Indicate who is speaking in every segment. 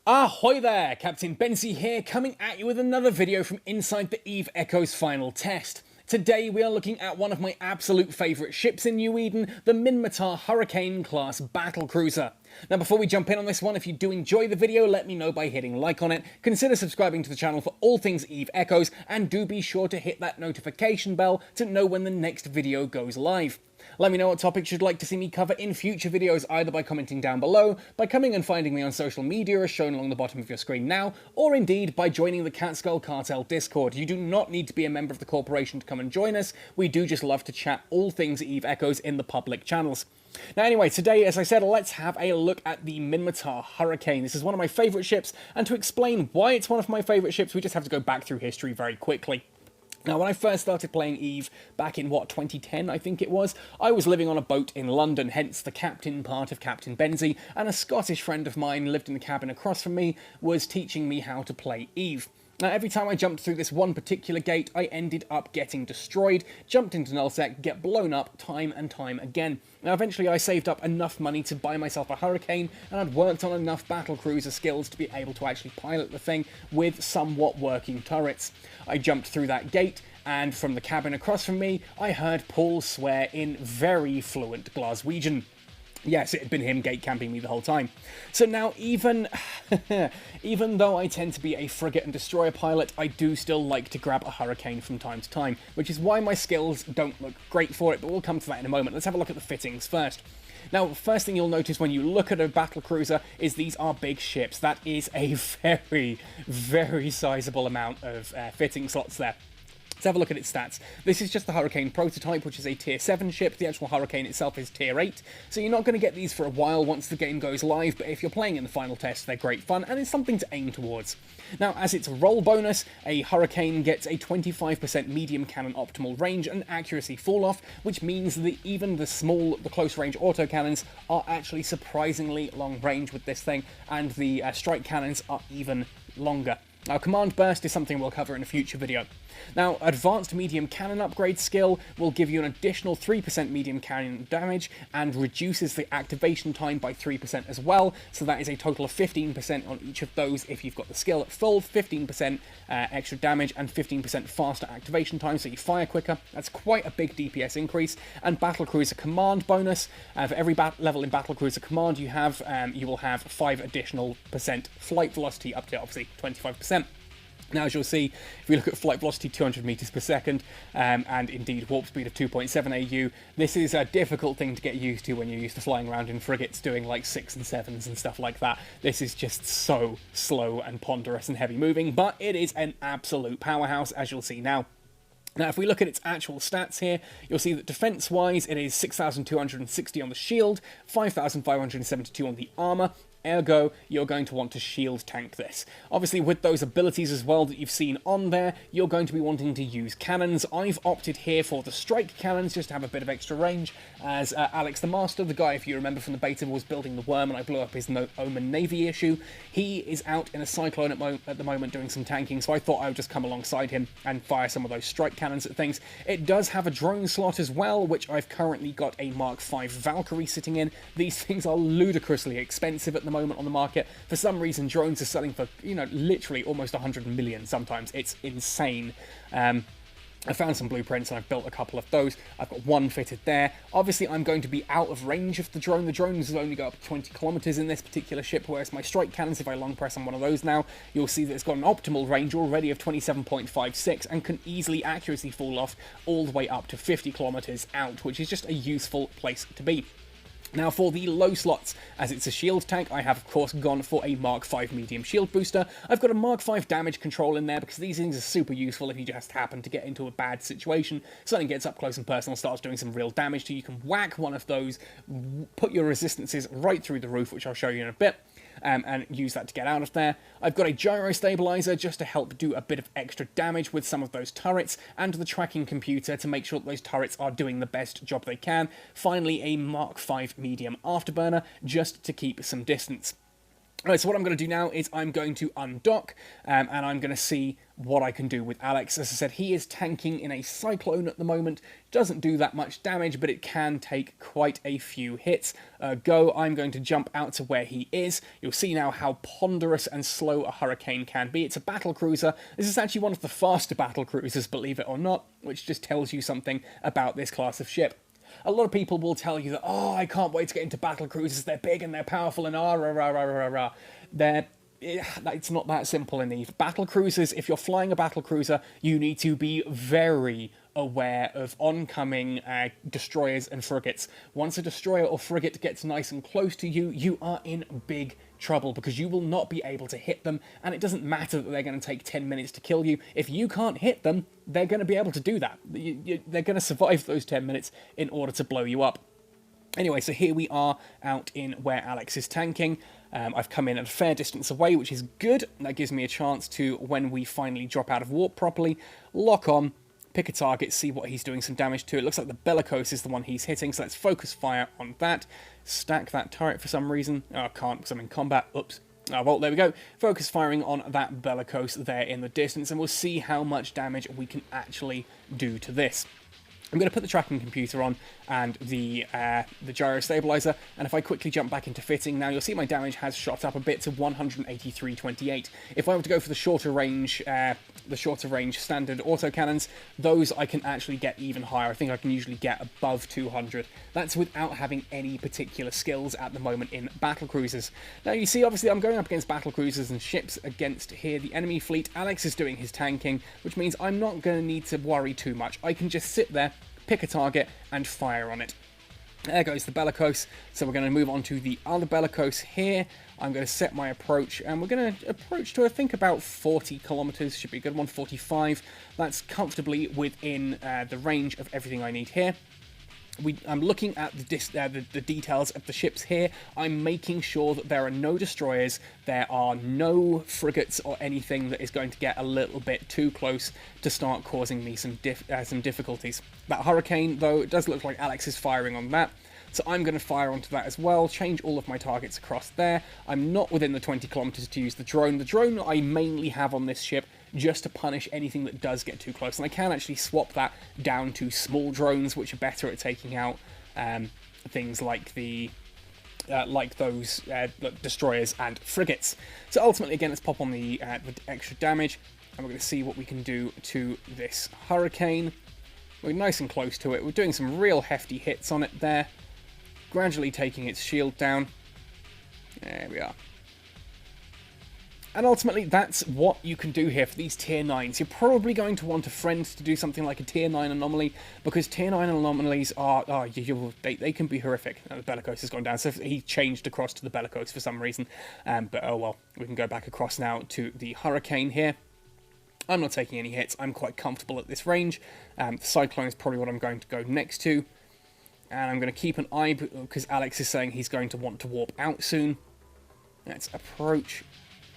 Speaker 1: Ahoy there, Captain Benzie here, coming at you with another video from inside the Eve Echo's final test. Today we are looking at one of my absolute favourite ships in New Eden, the Minmatar Hurricane Class Battlecruiser. Now before we jump in on this one, if you do enjoy the video, let me know by hitting like on it, consider subscribing to the channel for all things Eve Echoes, and do be sure to hit that notification bell to know when the next video goes live. Let me know what topics you'd like to see me cover in future videos, either by commenting down below, by coming and finding me on social media as shown along the bottom of your screen now, or indeed by joining the Catskull Cartel Discord. You do not need to be a member of the corporation to come and join us, we do just love to chat all things Eve Echoes in the public channels. Now anyway, today, as I said, let's have a look at the Minmatar Hurricane. This is one of my favourite ships, and to explain why it's one of my favourite ships, we just have to go back through history very quickly. Now, when I first started playing Eve, back in, 2010, I think it was, I was living on a boat in London, hence the captain part of Captain Benzie, and a Scottish friend of mine lived in the cabin across from me, was teaching me how to play Eve. Now, every time I jumped through this one particular gate, I ended up getting destroyed, jumped into nullsec, get blown up time and time again. Now, eventually I saved up enough money to buy myself a Hurricane, and I'd worked on enough battlecruiser skills to be able to actually pilot the thing with somewhat working turrets. I jumped through that gate, and from the cabin across from me, I heard Paul swear in very fluent Glaswegian. Yes, it had been him gate camping me the whole time. So now, even though I tend to be a frigate and destroyer pilot, I do still like to grab a Hurricane from time to time, which is why my skills don't look great for it, but we'll come to that in a moment. Let's have a look at the fittings first. Now, the first thing you'll notice when you look at a battlecruiser is these are big ships. That is a very, very sizable amount of fitting slots there. Let's have a look at its stats. This is just the Hurricane prototype, which is a tier 7 ship. The actual Hurricane itself is tier 8, so you're not going to get these for a while once the game goes live, but if you're playing in the final test, they're great fun, and it's something to aim towards. Now, as its roll bonus, a Hurricane gets a 25% medium cannon optimal range and accuracy fall-off, which means that even the close-range autocannons are actually surprisingly long range with this thing, and the strike cannons are even longer. Now, Command Burst is something we'll cover in a future video. Now, Advanced Medium Cannon Upgrade skill will give you an additional 3% medium cannon damage and reduces the activation time by 3% as well, so that is a total of 15% on each of those if you've got the skill at full, 15% extra damage and 15% faster activation time, so you fire quicker. That's quite a big DPS increase. And Battlecruiser Command bonus, for every level in Battlecruiser Command you will have 5 additional % flight velocity up to obviously 25%. Now, as you'll see, if we look at flight velocity 200 meters per second, and indeed warp speed of 2.7 AU, this is a difficult thing to get used to when you're used to flying around in frigates doing like 6 and 7s and stuff like that. This is just so slow and ponderous and heavy moving, but it is an absolute powerhouse, as you'll see now. Now, if we look at its actual stats here, you'll see that defense-wise, it is 6,260 on the shield, 5,572 on the armor. Ergo, you're going to want to shield tank this. Obviously, with those abilities as well that you've seen on there, you're going to be wanting to use cannons. I've opted here for the strike cannons, just to have a bit of extra range, as Alex the Master, the guy, if you remember from the beta, was building the worm and I blew up his Omen Navy issue. He is out in a cyclone at the moment doing some tanking, so I thought I would just come alongside him and fire some of those strike cannons at things. It does have a drone slot as well, which I've currently got a Mark V Valkyrie sitting in. These things are ludicrously expensive at the moment on the market. For some reason, drones are selling for, literally almost 100 million sometimes. It's insane. I found some blueprints and I've built a couple of those. I've got one fitted there. Obviously, I'm going to be out of range of the drone. The drones only go up to 20 kilometers in this particular ship, whereas my strike cannons, if I long press on one of those now, you'll see that it's got an optimal range already of 27.56 and can easily accuracy fall off all the way up to 50 kilometers out, which is just a useful place to be. Now, for the low slots, as it's a shield tank, I have, of course, gone for a Mark V medium shield booster. I've got a Mark V damage control in there because these things are super useful if you just happen to get into a bad situation. Something gets up close and personal, starts doing some real damage to you. You can whack one of those, put your resistances right through the roof, which I'll show you in a bit. And use that to get out of there. I've got a gyro stabilizer just to help do a bit of extra damage with some of those turrets, and the tracking computer to make sure that those turrets are doing the best job they can. Finally, a Mark V medium afterburner just to keep some distance. Alright, so what I'm going to do now is I'm going to undock, and I'm going to see what I can do with Alex. As I said, he is tanking in a cyclone at the moment. Doesn't do that much damage, but it can take quite a few hits. I'm going to jump out to where he is. You'll see now how ponderous and slow a Hurricane can be. It's a battlecruiser. This is actually one of the faster battlecruisers, believe it or not, which just tells you something about this class of ship. A lot of people will tell you that, oh, I can't wait to get into battlecruisers, they're big and they're powerful and rah. It's not that simple in Eve. Battlecruisers, if you're flying a battlecruiser, you need to be very aware of oncoming destroyers and frigates. Once a destroyer or frigate gets nice and close to you, you are in big trouble because you will not be able to hit them, and it doesn't matter that they're going to take 10 minutes to kill you. If you can't hit them, they're going to be able to do that. They're going to survive those 10 minutes in order to blow you up. Anyway, so here we are out in where Alex is tanking. I've come in at a fair distance away, which is good. That gives me a chance to, when we finally drop out of warp properly, lock on, pick a target, see what he's doing some damage to. It looks like the Bellicose is the one he's hitting, so let's focus fire on that. Stack that turret for some reason. Oh, I can't because I'm in combat. Oops. Oh, well, there we go. Focus firing on that Bellicose there in the distance, and we'll see how much damage we can actually do to this. I'm going to put the tracking computer on and the gyro stabilizer, and if I quickly jump back into fitting, now you'll see my damage has shot up a bit to 183.28. If I were to go for the shorter range standard autocannons, those I can actually get even higher. I think I can usually get above 200. That's without having any particular skills at the moment in battlecruisers. Now you see, obviously I'm going up against battlecruisers and ships against here the enemy fleet. Alex is doing his tanking, which means I'm not going to need to worry too much. I can just sit there, pick a target, and fire on it. There goes the Bellicose. So we're going to move on to the other Bellicose here. I'm going to set my approach, and we're going to approach to, I think, about 40 kilometers. Should be a good one, 45. That's comfortably within the range of everything I need here. I'm looking at the details of the ships here. I'm making sure that there are no destroyers, there are no frigates or anything that is going to get a little bit too close to start causing me some difficulties. That Hurricane, though, it does look like Alex is firing on that. So I'm going to fire onto that as well, change all of my targets across there. I'm not within the 20 kilometers to use the drone. The drone I mainly have on this ship just to punish anything that does get too close. And I can actually swap that down to small drones, which are better at taking out things like those destroyers and frigates. So ultimately, again, let's pop on the extra damage, and we're going to see what we can do to this Hurricane. We're nice and close to it. We're doing some real hefty hits on it there. Gradually taking its shield down. There we are. And ultimately, that's what you can do here for these tier 9s. You're probably going to want a friend to do something like a tier 9 anomaly, because tier 9 anomalies are they can be horrific. The Bellicose has gone down, so he changed across to the Bellicose for some reason. But oh well, we can go back across now to the Hurricane here. I'm not taking any hits. I'm quite comfortable at this range. The Cyclone is probably what I'm going to go next to. And I'm going to keep an eye, because Alex is saying he's going to want to warp out soon. Let's approach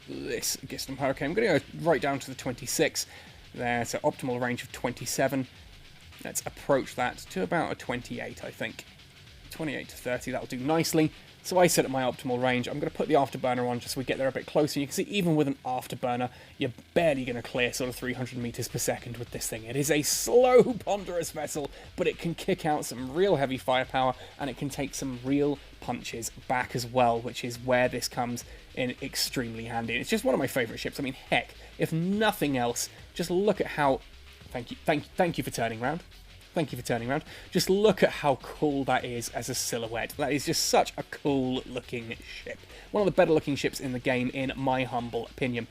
Speaker 1: this Gistum Hurricane. I'm going to go right down to the 26 there, so optimal range of 27. Let's approach that to about a 28, I think. 28 to 30, that'll do nicely. So I set at my optimal range. I'm going to put the afterburner on just so we get there a bit closer. You can see even with an afterburner, you're barely going to clear sort of 300 meters per second with this thing. It is a slow, ponderous vessel, but it can kick out some real heavy firepower, and it can take some real punches back as well, which is where this comes in extremely handy. It's just one of my favorite ships. I mean, heck, if nothing else, just look at how... Thank you for turning around. Thank you for turning around. Just look at how cool that is as a silhouette. That is just such a cool looking ship. One of the better looking ships in the game, in my humble opinion.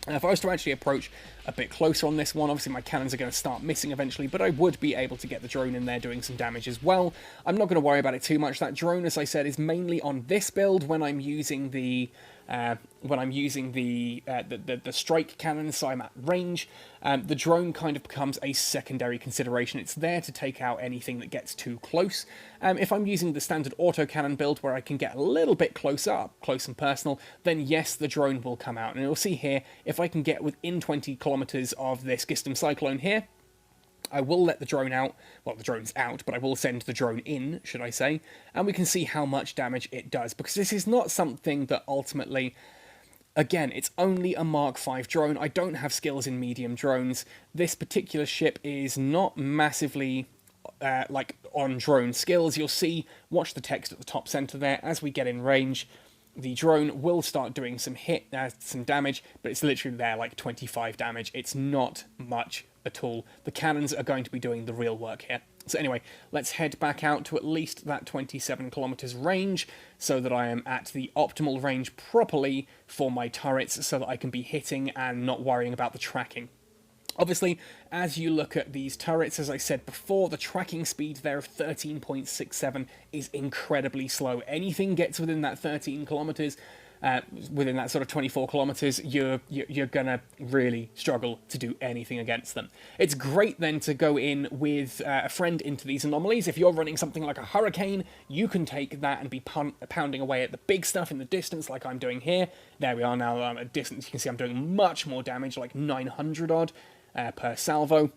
Speaker 1: If I was to actually approach a bit closer on this one, obviously my cannons are going to start missing eventually, but I would be able to get the drone in there doing some damage as well. I'm not going to worry about it too much. That drone, as I said, is mainly on this build when I'm using the strike cannon, so I'm at range. The drone kind of becomes a secondary consideration. It's there to take out anything that gets too close. If I'm using the standard autocannon build where I can get a little bit closer, up close and personal, then yes, the drone will come out. And you'll see here, if I can get within 20 kilometers of this Gistum Cyclone here, I will let the drone out, well, the drone's out, but I will send the drone in, should I say, and we can see how much damage it does, because this is not something that ultimately, again, it's only a Mark V drone. I don't have skills in medium drones. This particular ship is not massively, on drone skills. You'll see, watch the text at the top center there, as we get in range, the drone will start doing some damage, but it's literally there, like 25 damage. It's not much at all. The cannons are going to be doing the real work here. So anyway, let's head back out to at least that 27 kilometers range, so that I am at the optimal range properly for my turrets, so that I can be hitting and not worrying about the tracking. Obviously, as you look at these turrets, as I said before, the tracking speed there of 13.67 is incredibly slow. Anything gets within that 13 kilometers, within that sort of 24 kilometers, you're gonna really struggle to do anything against them. It's great then to go in with a friend into these anomalies. If you're running something like a Hurricane, you can take that and be pounding away at the big stuff in the distance like I'm doing here. There we are now at a distance. You can see I'm doing much more damage, like 900 odd. Per salvo.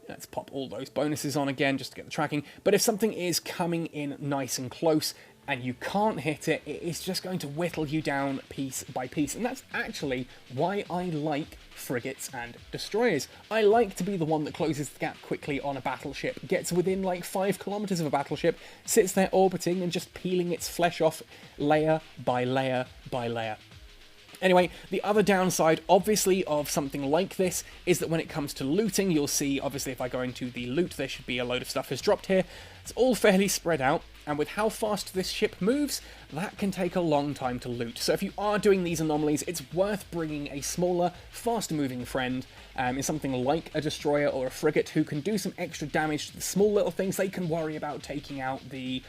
Speaker 1: Let's pop all those bonuses on again just to get the tracking. But if something is coming in nice and close and you can't hit it, it is just going to whittle you down piece by piece. And that's actually why I like frigates and destroyers. I like to be the one that closes the gap quickly on a battleship, gets within like 5 kilometers of a battleship, sits there orbiting and just peeling its flesh off layer by layer by layer. Anyway, the other downside, obviously, of something like this is that when it comes to looting, you'll see, obviously, if I go into the loot, there should be a load of stuff has dropped here. It's all fairly spread out, and with how fast this ship moves, that can take a long time to loot. So if you are doing these anomalies, it's worth bringing a smaller, faster-moving friend in something like a destroyer or a frigate who can do some extra damage to the small little things. They can worry about taking out the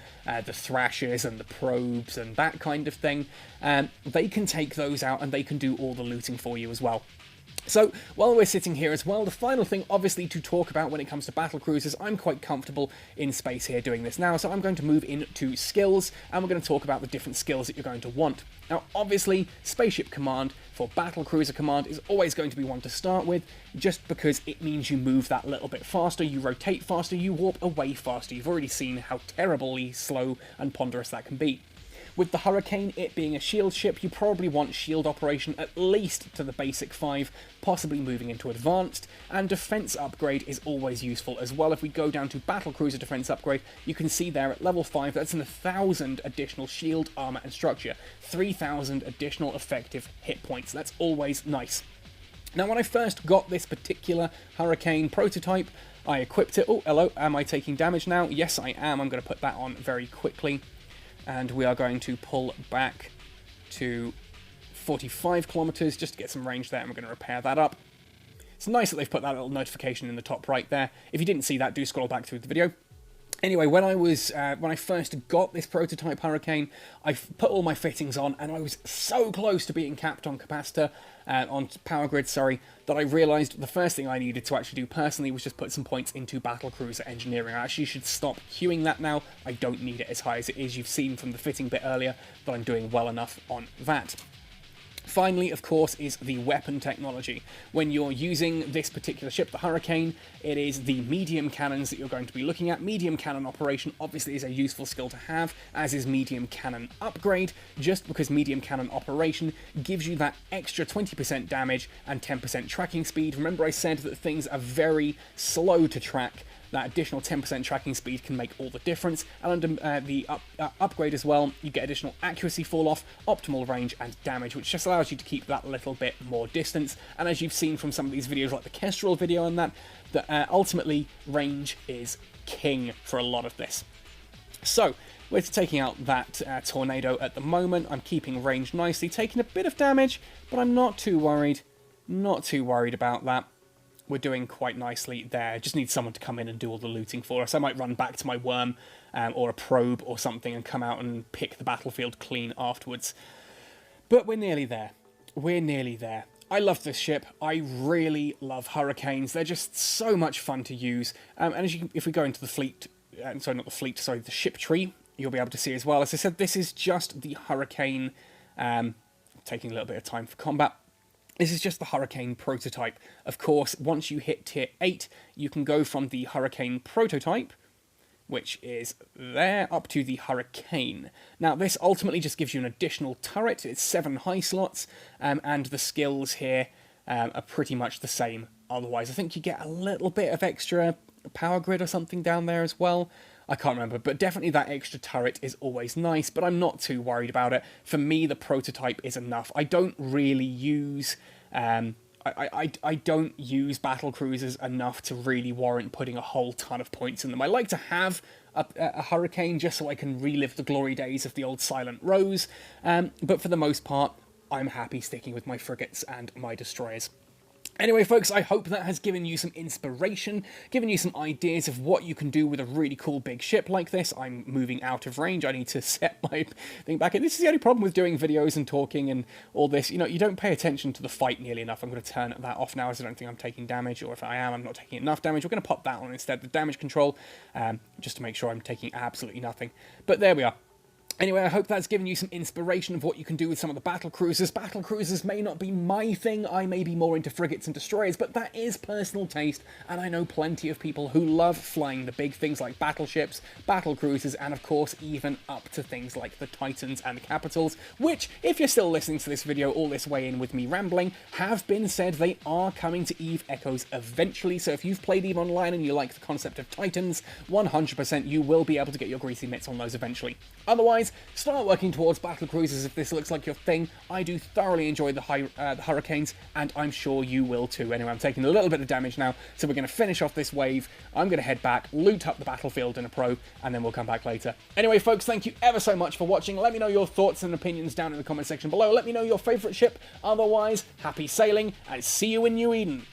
Speaker 1: thrashers and the probes and that kind of thing. They can take those out and they can do all the looting for you as well. So, while we're sitting here as well, the final thing, obviously, to talk about when it comes to battlecruisers, I'm quite comfortable in space here doing this now, so I'm going to move into skills, and we're going to talk about the different skills that you're going to want. Now, obviously, Spaceship Command for Battlecruiser Command is always going to be one to start with, just because it means you move that little bit faster, you rotate faster, you warp away faster. You've already seen how terribly slow and ponderous that can be. With the Hurricane, it being a shield ship, you probably want shield operation at least to the basic 5, possibly moving into advanced, and defense upgrade is always useful as well. If we go down to battlecruiser defense upgrade, you can see there at level 5, that's an 1,000 additional shield, armor, and structure, 3,000 additional effective hit points. That's always nice. Now, when I first got this particular Hurricane prototype, I equipped it. Oh, hello, am I taking damage now? Yes, I am. I'm going to put that on very quickly. And we are going to pull back to 45 kilometers just to get some range there, and we're going to repair that up. It's nice that they've put that little notification in the top right there. If you didn't see that, do scroll back through the video. Anyway, when I first got this prototype Hurricane, I put all my fittings on, and I was so close to being capped on capacitor, on power grid, sorry, that I realised the first thing I needed to actually do personally was just put some points into battlecruiser engineering. I actually should stop queuing that now. I don't need it as high as it is. You've seen from the fitting bit earlier that I'm doing well enough on that. Finally, of course, is the weapon technology. When you're using this particular ship, the Hurricane, it is the medium cannons that you're going to be looking at. Medium cannon operation obviously is a useful skill to have, as is medium cannon upgrade, just because medium cannon operation gives you that extra 20% damage and 10% tracking speed. Remember I said that things are very slow to track. That additional 10% tracking speed can make all the difference, and under the upgrade as well, you get additional accuracy fall off, optimal range, and damage, which just allows you to keep that little bit more distance. And as you've seen from some of these videos, like the Kestrel video and that ultimately range is king for a lot of this. So, we're taking out that tornado at the moment. I'm keeping range nicely, taking a bit of damage, but I'm not too worried. Not too worried about that. We're doing quite nicely there. Just need someone to come in and do all the looting for us. I might run back to my worm or a probe or something and come out and pick the battlefield clean afterwards. But we're nearly there. We're nearly there. I love this ship. I really love Hurricanes. They're just so much fun to use. And as if we go into the fleet, sorry, not the fleet, sorry, the ship tree, you'll be able to see as well. As I said, this is just the Hurricane, taking a little bit of time for combat. This is just the Hurricane prototype. Of course, once you hit tier 8, you can go from the Hurricane prototype, which is there, up to the Hurricane. Now, this ultimately just gives you an additional turret. It's 7 high slots, and the skills here are pretty much the same. Otherwise, I think you get a little bit of extra power grid or something down there as well. I can't remember, but definitely that extra turret is always nice, but I'm not too worried about it. For me, the prototype is enough. I don't really use... I don't use battlecruisers enough to really warrant putting a whole ton of points in them. I like to have a Hurricane just so I can relive the glory days of the old Silent Rose, but for the most part, I'm happy sticking with my frigates and my destroyers. Anyway, folks, I hope that has given you some inspiration, given you some ideas of what you can do with a really cool big ship like this. I'm moving out of range. I need to set my thing back in. This is the only problem with doing videos and talking and all this. You know, you don't pay attention to the fight nearly enough. I'm going to turn that off now as I don't think I'm taking damage, or if I am, I'm not taking enough damage. We're going to pop that on instead, the damage control, just to make sure I'm taking absolutely nothing. But there we are. Anyway, I hope that's given you some inspiration of what you can do with some of the battlecruisers. Battlecruisers may not be my thing, I may be more into frigates and destroyers, but that is personal taste, and I know plenty of people who love flying the big things like battleships, battlecruisers, and of course even up to things like the Titans and the Capitals, which, if you're still listening to this video all this way in with me rambling, have been said they are coming to EVE Echoes eventually, so if you've played EVE Online and you like the concept of Titans, 100% you will be able to get your greasy mitts on those eventually. Otherwise, start working towards battlecruisers if this looks like your thing. I do thoroughly enjoy the Hurricanes, and I'm sure you will too. Anyway, I'm taking a little bit of damage now, so we're going to finish off this wave. I'm going to head back, loot up the battlefield in a pro, and then we'll come back later. Anyway, folks, thank you ever so much for watching. Let me know your thoughts and opinions down in the comment section below. Let me know your favourite ship. Otherwise, happy sailing, and see you in New Eden.